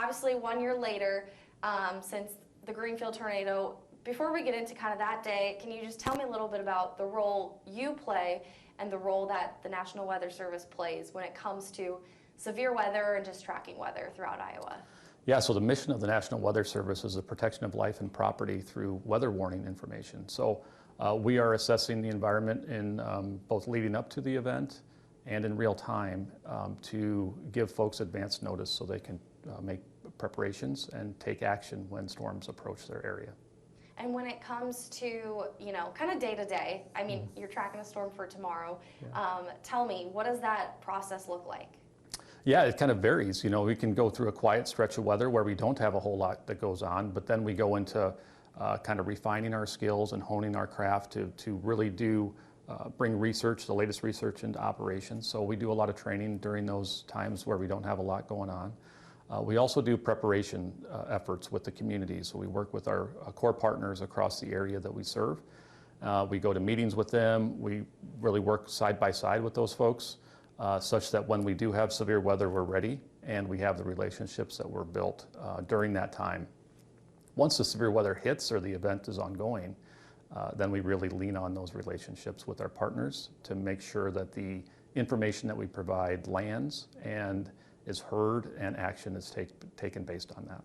obviously 1 year later since the Greenfield tornado. Before we get into kind of that day, can you just tell me a little bit about the role you play and the role that the National Weather Service plays when it comes to severe weather and just tracking weather throughout Iowa? Yeah, so the mission of the National Weather Service is the protection of life and property through weather warning information. So we are assessing the environment in both leading up to the event and in real time to give folks advance notice so they can make preparations and take action when storms approach their area. And when it comes to, kind of day to day, I mean, you're tracking a storm for tomorrow. Yeah. Tell me, what does that process look like? Yeah, it kind of varies. We can go through a quiet stretch of weather where we don't have a whole lot that goes on, but then we go into kind of refining our skills and honing our craft to really bring research, the latest research into operations. So we do a lot of training during those times where we don't have a lot going on. We also do preparation efforts with the community. So we work with our core partners across the area that we serve. We go to meetings with them. We really work side by side with those folks such that when we do have severe weather, we're ready and we have the relationships that were built during that time. Once the severe weather hits or the event is ongoing, then we really lean on those relationships with our partners to make sure that the information that we provide lands and is heard and action is taken based on that.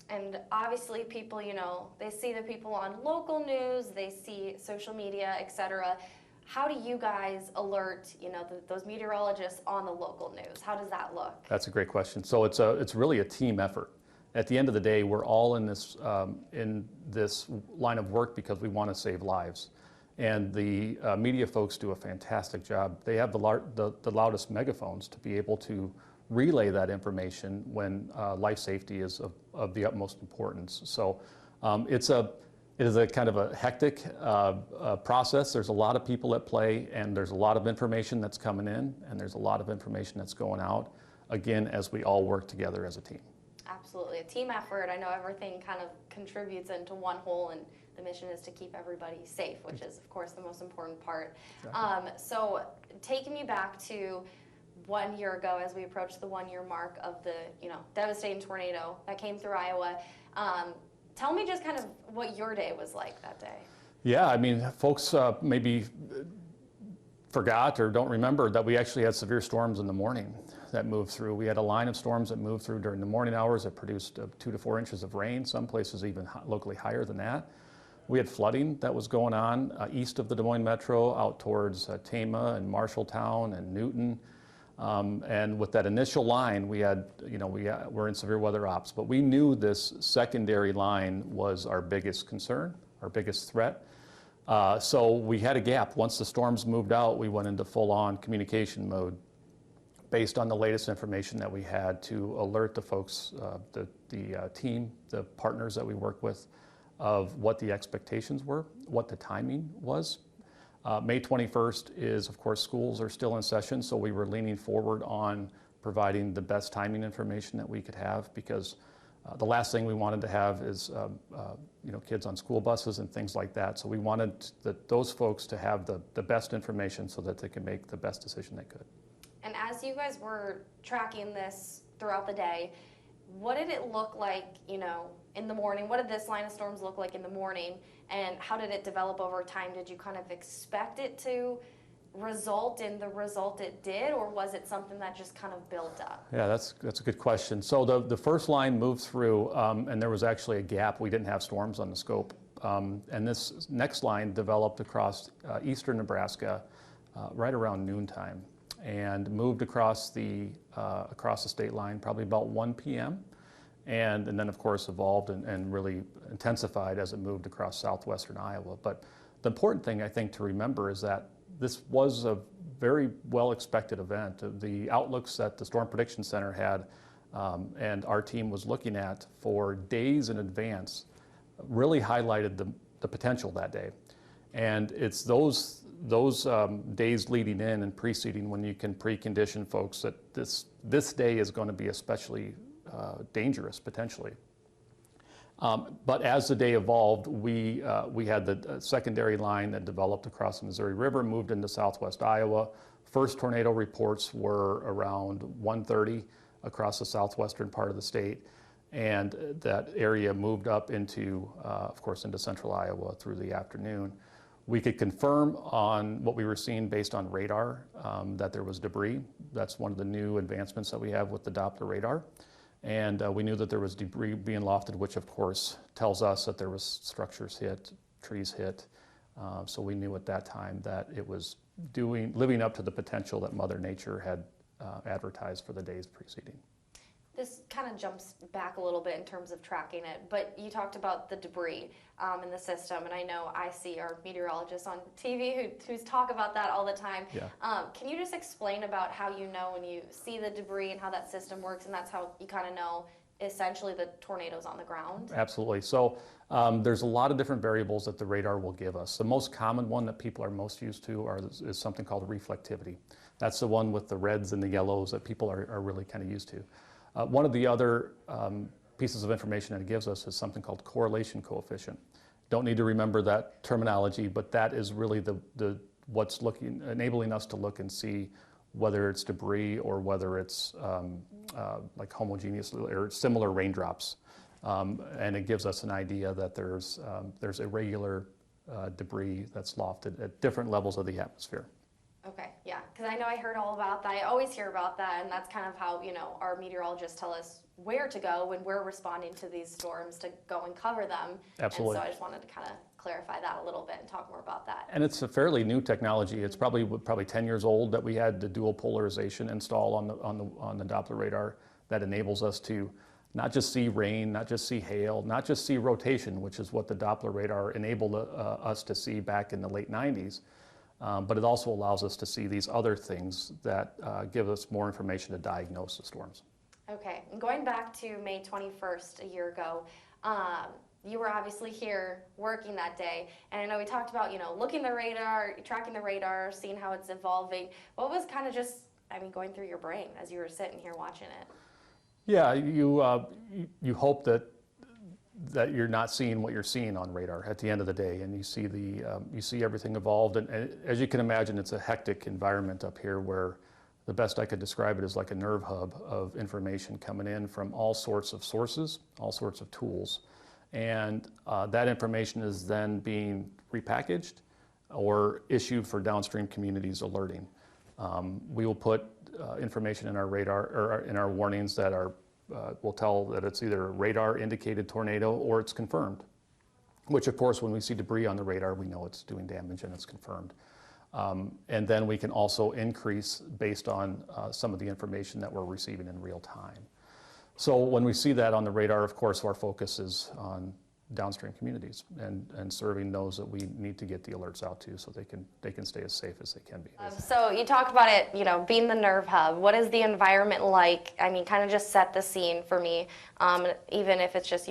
And obviously people, they see the people on local news, they see social media, etc. How do you guys alert, those meteorologists on the local news? How does that look? That's a great question. So it's really a team effort. At the end of the day, we're all in this line of work because we want to save lives. And the media folks do a fantastic job. They have the loudest megaphones to be able to relay that information when life safety is of the utmost importance. So it is a kind of a hectic process. There's a lot of people at play, and there's a lot of information that's coming in, and there's a lot of information that's going out, again, as we all work together as a team. Absolutely, a team effort. I know everything kind of contributes into one whole, and the mission is to keep everybody safe, which is, of course, the most important part. Exactly. So taking me back to 1 year ago, as we approached the 1 year mark of the devastating tornado that came through Iowa, tell me just kind of what your day was like that day. Yeah, I mean, folks maybe forgot or don't remember that we actually had severe storms in the morning that moved through. We had a line of storms that moved through during the morning hours that produced 2 to 4 inches of rain, some places even locally higher than that. We had flooding that was going on east of the Des Moines Metro out towards Tama and Marshalltown and Newton. And with that initial line, we had, we're in severe weather ops, but we knew this secondary line was our biggest concern, our biggest threat. So we had a gap. Once the storms moved out, we went into full-on communication mode based on the latest information that we had to alert the folks, the team, the partners that we work with, of what the expectations were, what the timing was. May 21st is, of course, schools are still in session, so we were leaning forward on providing the best timing information that we could have, because the last thing we wanted to have is kids on school buses and things like that. So we wanted those folks to have the best information so that they can make the best decision they could. And as you guys were tracking this throughout the day, what did it look like, in the morning? What did this line of storms look like in the morning? And how did it develop over time? Did you kind of expect it to result in the result it did, or was it something that just kind of built up? Yeah, that's a good question. So the first line moved through, and there was actually a gap. We didn't have storms on the scope. And this next line developed across eastern Nebraska right around noontime, and moved across the state line probably about 1 p.m. And then, of course, evolved and really intensified as it moved across southwestern Iowa. But the important thing, I think, to remember is that this was a very well-expected event. The outlooks that the Storm Prediction Center had and our team was looking at for days in advance really highlighted the potential that day. And it's those days leading in and preceding when you can precondition folks that this day is going to be especially dangerous potentially. But as the day evolved, we had the secondary line that developed across the Missouri River, moved into southwest Iowa. First tornado reports were around 1:30 across the southwestern part of the state. and that area moved up into, of course, into central Iowa through the afternoon. We could confirm on what we were seeing based on radar that there was debris. That's one of the new advancements that we have with the Doppler radar. And we knew that there was debris being lofted, which of course tells us that there was structures hit, trees hit. So we knew at that time that it was living up to the potential that Mother Nature had advertised for the days preceding. This kind of jumps back a little bit in terms of tracking it, but you talked about the debris in the system, and I know I see our meteorologists on TV who's talk about that all the time. Yeah. Can you just explain about how you know when you see the debris and how that system works, and that's how you kind of know essentially the tornado's on the ground? Absolutely. So there's a lot of different variables that the radar will give us. The most common one that people are most used to is something called reflectivity. That's the one with the reds and the yellows that people are really kind of used to. One of the other pieces of information that it gives us is something called correlation coefficient. Don't need to remember that terminology, but that is really what's enabling us to look and see whether it's debris or whether it's like homogeneous or similar raindrops. And it gives us an idea that there's irregular debris that's lofted at different levels of the atmosphere. Okay, yeah, because I know I heard all about that. I always hear about that, and that's kind of how, our meteorologists tell us where to go when we're responding to these storms to go and cover them. Absolutely. And so I just wanted to kind of clarify that a little bit and talk more about that. And it's a fairly new technology. It's probably 10 years old that we had the dual polarization install on the Doppler radar that enables us to not just see rain, not just see hail, not just see rotation, which is what the Doppler radar enabled us to see back in the late 90s. But it also allows us to see these other things that give us more information to diagnose the storms. Okay, and going back to May 21st a year ago, you were obviously here working that day, and I know we talked about, looking the radar, tracking the radar, seeing how it's evolving. What was kind of just, going through your brain as you were sitting here watching it? Yeah, you hope that you're not seeing what you're seeing on radar at the end of the day, and you see everything evolved. And as you can imagine, it's a hectic environment up here where the best I could describe it is like a nerve hub of information coming in from all sorts of sources, all sorts of tools. And that information is then being repackaged or issued for downstream communities alerting. We will put information in our radar or in our warnings that will tell that it's either a radar indicated tornado or it's confirmed, which of course when we see debris on the radar we know it's doing damage and it's confirmed. And then we can also increase based on some of the information that we're receiving in real time. So when we see that on the radar, of course our focus is on downstream communities and serving those that we need to get the alerts out to so they can stay as safe as they can be. So you talk about it, being the nerve hub. What is the environment like? Kind of just set the scene for me, even if it's just,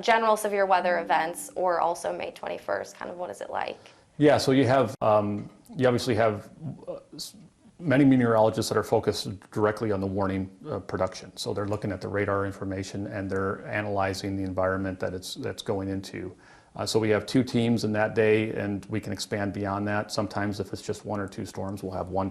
general severe weather events or also May 21st, kind of what is it like? Yeah, so you obviously have many meteorologists that are focused directly on the warning production. So they're looking at the radar information and they're analyzing the environment that's going into. So we have two teams in that day, and we can expand beyond that. Sometimes if it's just one or two storms, we'll have one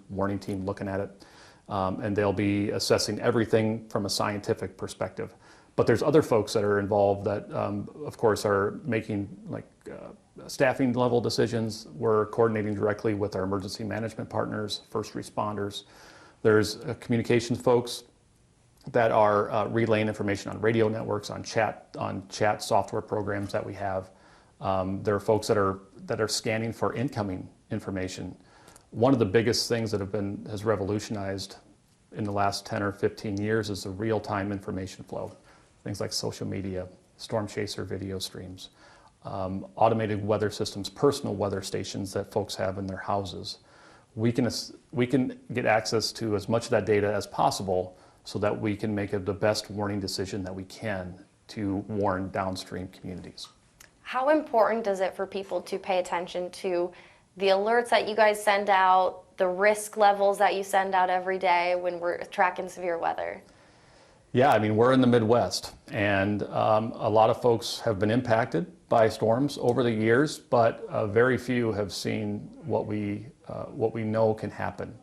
warning team looking at it, and they'll be assessing everything from a scientific perspective. But there's other folks that are involved that, of course, are making staffing level decisions. We're coordinating directly with our emergency management partners, first responders. There's communications folks that are relaying information on radio networks, on chat software programs that we have. There are folks that are scanning for incoming information. One of the biggest things that has revolutionized in the last 10 or 15 years is the real-time information flow. Things like social media, storm chaser video streams, automated weather systems, personal weather stations that folks have in their houses. We can get access to as much of that data as possible so that we can make the best warning decision that we can to warn downstream communities. How important is it for people to pay attention to the alerts that you guys send out, the risk levels that you send out every day when we're tracking severe weather? Yeah, we're in the Midwest, and a lot of folks have been impacted by storms over the years, but very few have seen what we know can happen.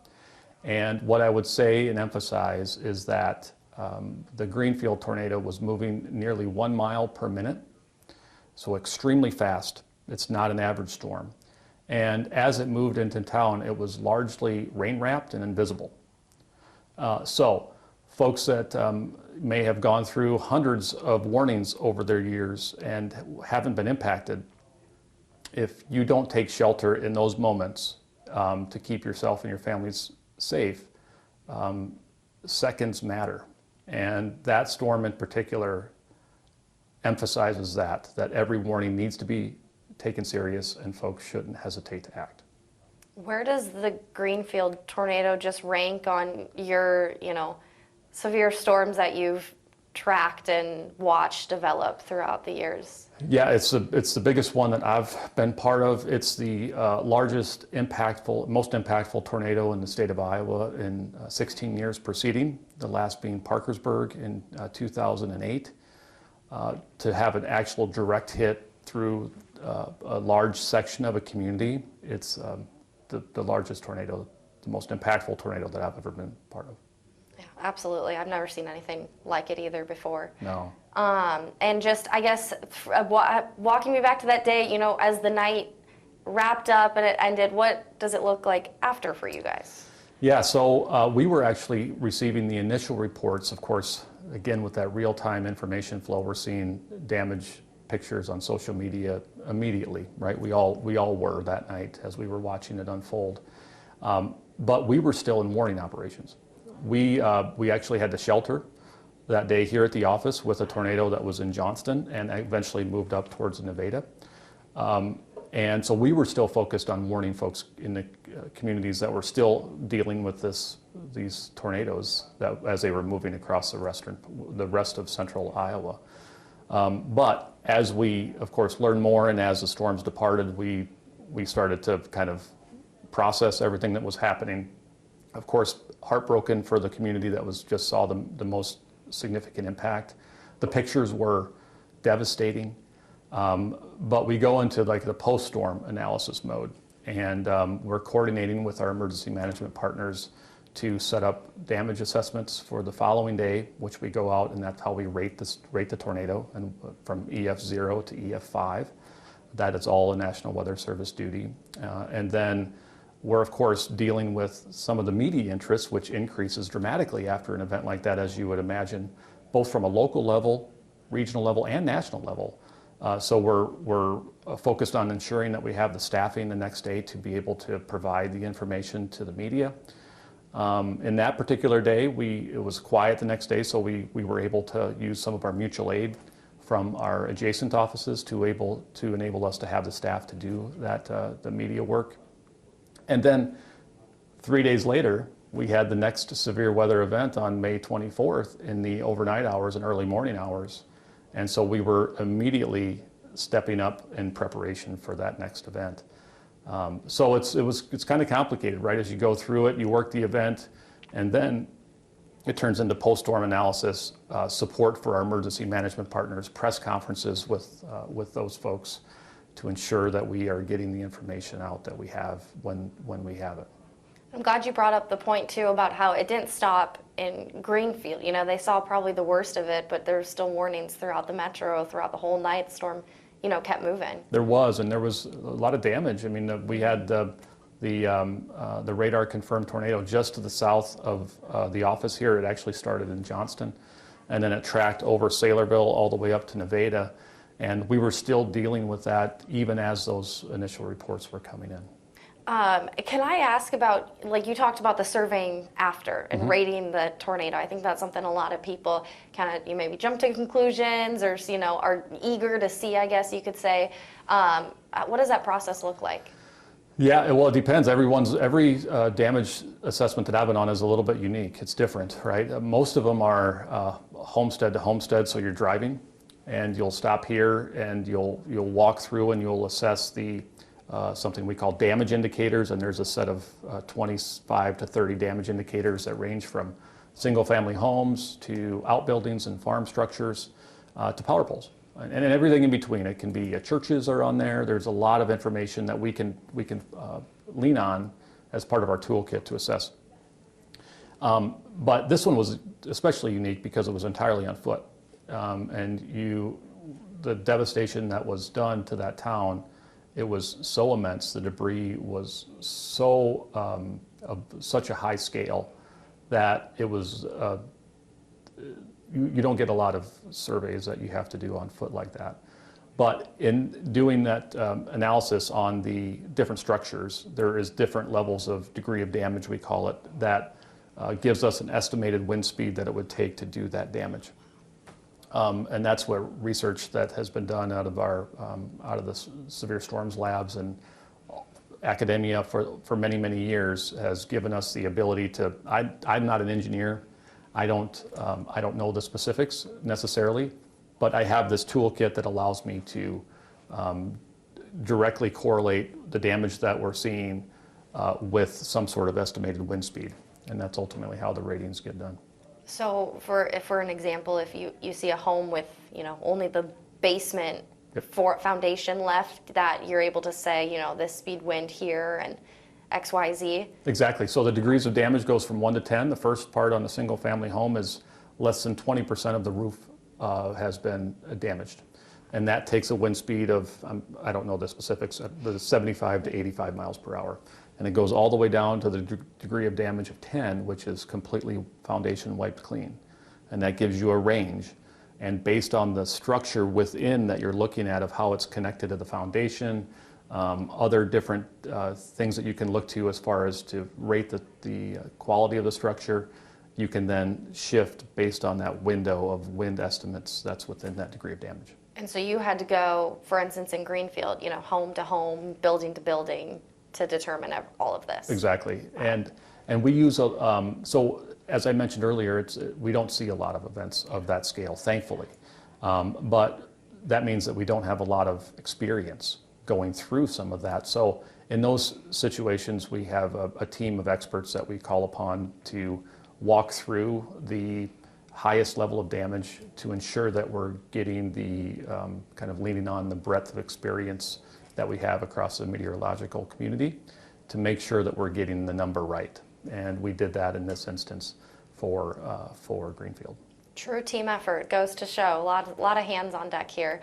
And what I would say and emphasize is that the Greenfield tornado was moving nearly 1 mile per minute, so extremely fast. It's not an average storm. And as it moved into town, it was largely rain-wrapped and invisible. So folks that may have gone through hundreds of warnings over their years and haven't been impacted, if you don't take shelter in those moments to keep yourself and your families safe, seconds matter. And that storm in particular emphasizes that every warning needs to be taken serious and folks shouldn't hesitate to act. Where does the Greenfield tornado just rank on your, severe storms that you've tracked and watched develop throughout the years? Yeah, it's the biggest one that I've been part of. It's the most impactful tornado in the state of Iowa in 16 years preceding, the last being Parkersburg in 2008. To have an actual direct hit through a large section of a community, it's the largest tornado, the most impactful tornado that I've ever been part of. Yeah, absolutely. I've never seen anything like it either before. No. And just, I guess, walking me back to that day, as the night wrapped up and it ended, what does it look like after for you guys? Yeah, so we were actually receiving the initial reports, of course, again, with that real-time information flow. We're seeing damage pictures on social media immediately, right? We all were that night as we were watching it unfold. But we were still in warning operations. We actually had to shelter that day here at the office with a tornado that was in Johnston and eventually moved up towards Nevada. And so we were still focused on warning folks in the communities that were still dealing with these tornadoes as they were moving across the rest of central Iowa. But as we, of course, learned more and as the storms departed, we started to kind of process everything that was happening. Of course, heartbroken for the community that just saw the most significant impact. The pictures were devastating, but we go into like the post-storm analysis mode, and we're coordinating with our emergency management partners to set up damage assessments for the following day, which we go out, and that's how we rate the tornado, and from EF0 to EF5. That is all a National Weather Service duty. And then we're, of course, dealing with some of the media interests, which increases dramatically after an event like that, as you would imagine, both from a local level, regional level, and national level. So we're focused on ensuring that we have the staffing the next day to be able to provide the information to the media. In that particular day, it was quiet the next day, so we were able to use some of our mutual aid from our adjacent offices to enable us to have the staff to do that, the media work. And then 3 days later, we had the next severe weather event on May 24th in the overnight hours and early morning hours. And so we were immediately stepping up in preparation for that next event. So it's kind of complicated, right? As you go through it, you work the event, and then it turns into post-storm analysis, support for our emergency management partners, press conferences with those folks to ensure that we are getting the information out that we have when we have it. I'm glad you brought up the point, too, about how it didn't stop in Greenfield. They saw probably the worst of it, but there's still warnings throughout the metro, throughout the whole night. The storm, kept moving. There was a lot of damage. I mean, we had the radar-confirmed tornado just to the south of the office here. It actually started in Johnston, and then it tracked over Saylorville all the way up to Nevada. And we were still dealing with that even as those initial reports were coming in. Can I ask about, like you talked about the surveying after and rating the tornado. I think that's something a lot of people kind of, you maybe jump to conclusions or, are eager to see, I guess you could say. What does that process look like? Yeah, well, it depends. Every damage assessment that I've been on is a little bit unique. It's different, right? Most of them are homestead to homestead, so you're driving, and you'll stop here, and you'll walk through, and you'll assess the something we call damage indicators, and there's a set of 25 to 30 damage indicators that range from single-family homes to outbuildings and farm structures to power poles, and everything in between. It can be churches are on there. There's a lot of information that we can lean on as part of our toolkit to assess. But this one was especially unique because it was entirely on foot. And the devastation that was done to that town, it was so immense, the debris was so, of such a high scale that it was, you don't get a lot of surveys that you have to do on foot like that. But in doing that analysis on the different structures, there is different levels of degree of damage, we call it, that gives us an estimated wind speed that it would take to do that damage. And that's what research that has been done out of the severe storms labs and academia for many, many years has given us the ability to, I'm not an engineer, I don't know the specifics necessarily, but I have this toolkit that allows me to directly correlate the damage that we're seeing with some sort of estimated wind speed. And that's ultimately how the ratings get done. So for an example, if you see a home with, only the basement for foundation left, that you're able to say, this speed wind here and X, Y, Z? Exactly. So the degrees of damage goes from 1 to 10. The first part on a single family home is less than 20% of the roof has been damaged. And that takes a wind speed of, I don't know the specifics, but 75 to 85 miles per hour. And it goes all the way down to the degree of damage of 10, which is completely foundation wiped clean. And that gives you a range. And based on the structure within that you're looking at of how it's connected to the foundation, other different things that you can look to as far as to rate the quality of the structure, you can then shift based on that window of wind estimates that's within that degree of damage. And so you had to go, for instance, in Greenfield, home to home, building to building, to determine all of this. Exactly. And we use, so as I mentioned earlier, we don't see a lot of events of that scale, thankfully. But that means that we don't have a lot of experience going through some of that. So in those situations, we have a team of experts that we call upon to walk through the highest level of damage to ensure that we're getting the kind of leaning on the breadth of experience that we have across the meteorological community to make sure that we're getting the number right. And we did that in this instance for Greenfield. True team effort, goes to show. A lot of hands on deck here.